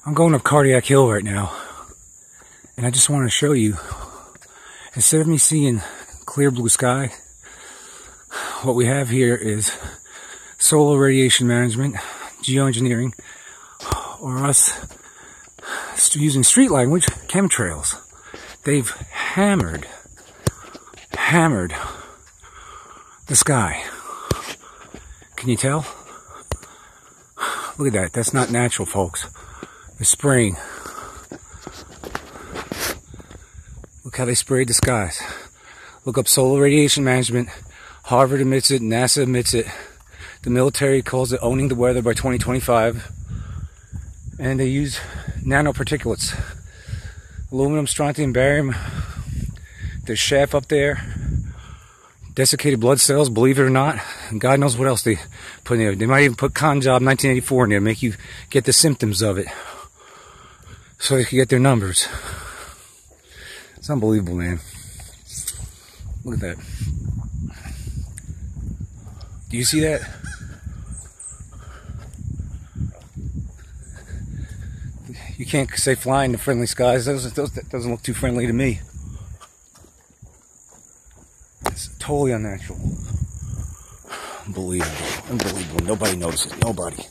I'm going up Cardiac Hill right now, and I just want to show you, instead of me seeing clear blue sky, what we have here is solar radiation management, geoengineering, or us using street language, chemtrails. They've hammered the sky. Can you tell? Look at that. That's not natural, folks. They're spraying. Look how they sprayed the skies. Look up solar radiation management. Harvard admits it. NASA admits it. The military calls it owning the weather by 2025. And they use nanoparticulates. Aluminum, strontium, barium. There's chaff up there. Desiccated blood cells, believe it or not. And God knows what else they put in there. They might even put Con Job 1984 in there to make you get the symptoms of it, so they can get their numbers. It's unbelievable, man. Look at that. Do you see that? You can't say flying to friendly skies. That doesn't look too friendly to me. It's totally unnatural. Unbelievable. Unbelievable. Nobody notices. Nobody.